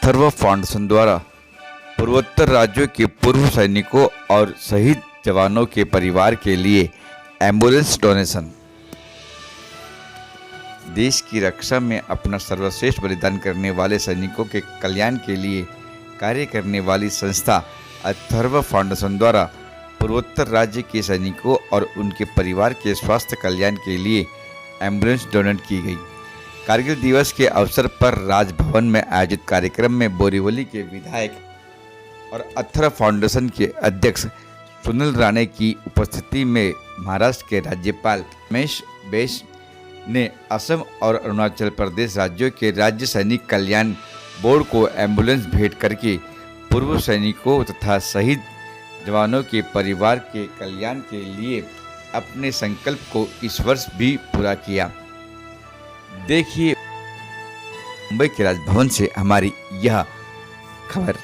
Atharva foundation द्वारा पूर्वोत्तर राज्यों के पूर्व सैनिकों और शहीद जवानों के परिवार के लिए एम्बुलेंस डोनेशन। देश की रक्षा में अपना सर्वश्रेष्ठ बलिदान करने वाले सैनिकों के कल्याण के लिए कार्य करने वाली संस्था अथर्व फाउंडेशन द्वारा पूर्वोत्तर राज्य के सैनिकों और उनके परिवार के स्वास्थ्य कल्याण के लिए एम्बुलेंस डोनेट की गई। कारगिल दिवस के अवसर पर राजभवन में आयोजित कार्यक्रम में बोरीवली के विधायक और अथर्व फाउंडेशन के अध्यक्ष सुनील राणे की उपस्थिति में महाराष्ट्र के राज्यपाल रमेश बैस ने असम और अरुणाचल प्रदेश राज्यों के राज्य सैनिक कल्याण बोर्ड को एम्बुलेंस भेंट करके पूर्व सैनिकों तथा शहीद जवानों के परिवार के कल्याण के लिए अपने संकल्प को इस वर्ष भी पूरा किया। देखिए मुंबई के राजभवन से हमारी यह खबर।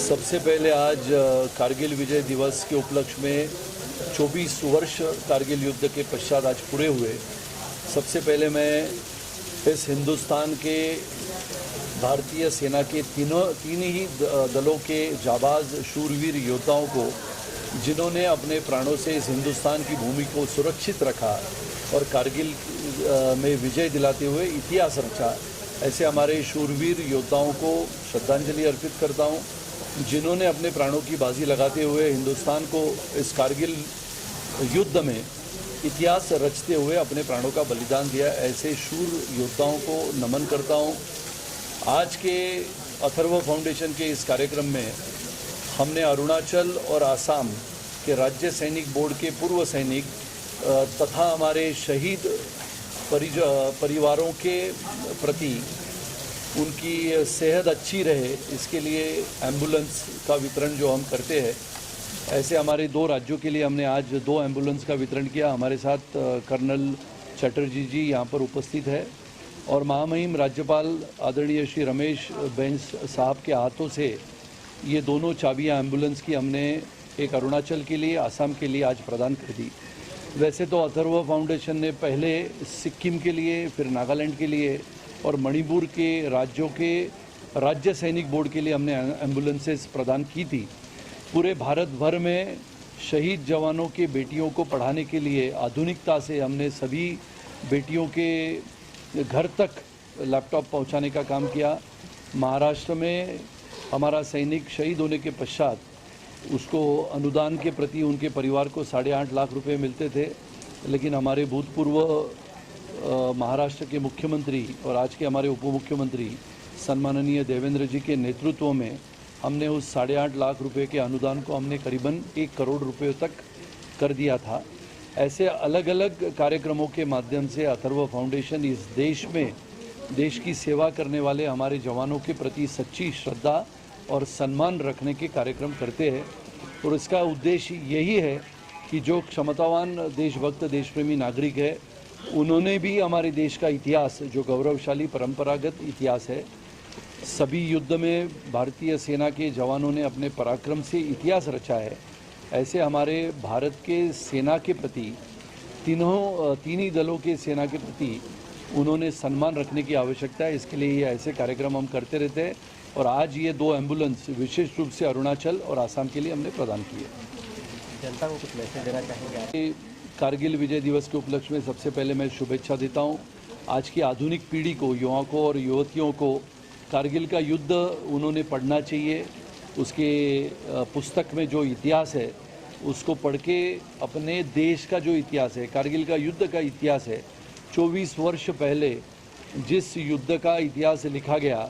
सबसे पहले आज कारगिल विजय दिवस के उपलक्ष्य में 24 वर्ष कारगिल युद्ध के पश्चात आज पूरे हुए। सबसे पहले मैं इस हिंदुस्तान के भारतीय सेना के तीन ही दलों के जाबाज शूरवीर योद्धाओं को, जिन्होंने अपने प्राणों से इस हिंदुस्तान की भूमि को सुरक्षित रखा और कारगिल में विजय दिलाते हुए इतिहास रचा, ऐसे हमारे शूरवीर योद्धाओं को श्रद्धांजलि अर्पित करता हूं, जिन्होंने अपने प्राणों की बाजी लगाते हुए हिंदुस्तान को इस कारगिल युद्ध में इतिहास रचते हुए अपने प्राणों का बलिदान दिया। ऐसे शूर योद्धाओं को नमन करता हूं। आज के अथर्व फाउंडेशन के इस कार्यक्रम में हमने अरुणाचल और आसाम के राज्य सैनिक बोर्ड के पूर्व सैनिक तथा हमारे शहीद परिवारों के प्रति उनकी सेहत अच्छी रहे, इसके लिए एम्बुलेंस का वितरण जो हम करते हैं, ऐसे हमारे 2 राज्यों के लिए हमने आज 2 एम्बुलेंस का वितरण किया। हमारे साथ कर्नल चटर्जी जी यहाँ पर उपस्थित है और महामहिम राज्यपाल आदरणीय श्री रमेश बैस साहब के हाथों से ये दोनों चाबियाँ एम्बुलेंस की हमने एक अरुणाचल के लिए, आसाम के लिए आज प्रदान कर दी। वैसे तो अथर्व फाउंडेशन ने पहले सिक्किम के लिए, फिर नागालैंड के लिए और मणिपुर के राज्यों के राज्य सैनिक बोर्ड के लिए हमने एम्बुलेंसेस प्रदान की थी। पूरे भारत भर में शहीद जवानों के बेटियों को पढ़ाने के लिए आधुनिकता से हमने सभी बेटियों के घर तक लैपटॉप पहुंचाने का काम किया। महाराष्ट्र में हमारा सैनिक शहीद होने के पश्चात उसको अनुदान के प्रति उनके परिवार को 8.5 लाख रुपए मिलते थे, लेकिन हमारे भूतपूर्व महाराष्ट्र के मुख्यमंत्री और आज के हमारे उप मुख्यमंत्री सम्माननीय देवेंद्र जी के नेतृत्व में हमने उस 8.5 लाख रुपए के अनुदान को हमने करीबन 1 करोड़ रुपए तक कर दिया था। ऐसे अलग अलग कार्यक्रमों के माध्यम से अथर्व फाउंडेशन इस देश में देश की सेवा करने वाले हमारे जवानों के प्रति सच्ची श्रद्धा और सम्मान रखने के कार्यक्रम करते हैं। और इसका उद्देश्य यही है कि जो क्षमतावान देशभक्त देशप्रेमी नागरिक है, उन्होंने भी हमारे देश का इतिहास, जो गौरवशाली परंपरागत इतिहास है, सभी युद्ध में भारतीय सेना के जवानों ने अपने पराक्रम से इतिहास रचा है। ऐसे हमारे भारत के सेना के प्रति तीन ही दलों के सेना के प्रति उन्होंने सम्मान रखने की आवश्यकता है। इसके लिए ये ऐसे कार्यक्रम हम करते रहते हैं और आज ये 2 एम्बुलेंस विशेष रूप से अरुणाचल और आसाम के लिए हमने प्रदान किए। जनता को कुछ मैसेज देना चाहेंगे? कारगिल विजय दिवस के उपलक्ष्य में सबसे पहले मैं शुभेच्छा देता हूँ आज की आधुनिक पीढ़ी को, युवाओं को और युवतियों को कारगिल का युद्ध उन्होंने पढ़ना चाहिए। उसके पुस्तक में जो इतिहास है उसको पढ़ के अपने देश का जो इतिहास है, कारगिल का युद्ध का इतिहास है, 24 वर्ष पहले जिस युद्ध का इतिहास लिखा गया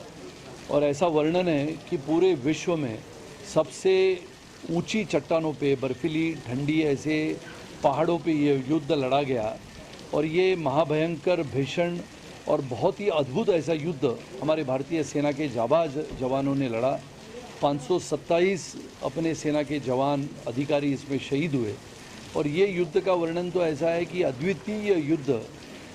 और ऐसा वर्णन है कि पूरे विश्व में सबसे ऊंची चट्टानों पे, बर्फीली ठंडी ऐसे पहाड़ों पे ये युद्ध लड़ा गया और ये महाभयंकर, भीषण और बहुत ही अद्भुत ऐसा युद्ध हमारे भारतीय सेना के जाबाज जवानों ने लड़ा। 527 अपने सेना के जवान अधिकारी इसमें शहीद हुए और ये युद्ध का वर्णन तो ऐसा है कि अद्वितीय युद्ध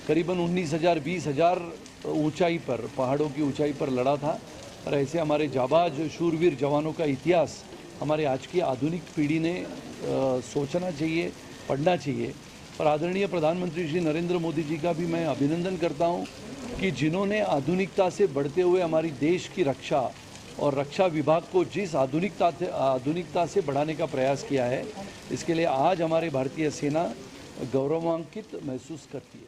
करीबन 19,000 20,000 ऊंचाई पर, पहाड़ों की ऊंचाई पर लड़ा था। और ऐसे हमारे जाबाज शूरवीर जवानों का इतिहास हमारे आज की आधुनिक पीढ़ी ने सोचना चाहिए, पढ़ना चाहिए। और आदरणीय प्रधानमंत्री श्री नरेंद्र मोदी जी का भी मैं अभिनंदन करता हूं कि जिन्होंने आधुनिकता से बढ़ते हुए हमारी देश की रक्षा और रक्षा विभाग को जिस आधुनिकता से बढ़ाने का प्रयास किया है, इसके लिए आज हमारे भारतीय सेना गौरवान्वित महसूस करती है।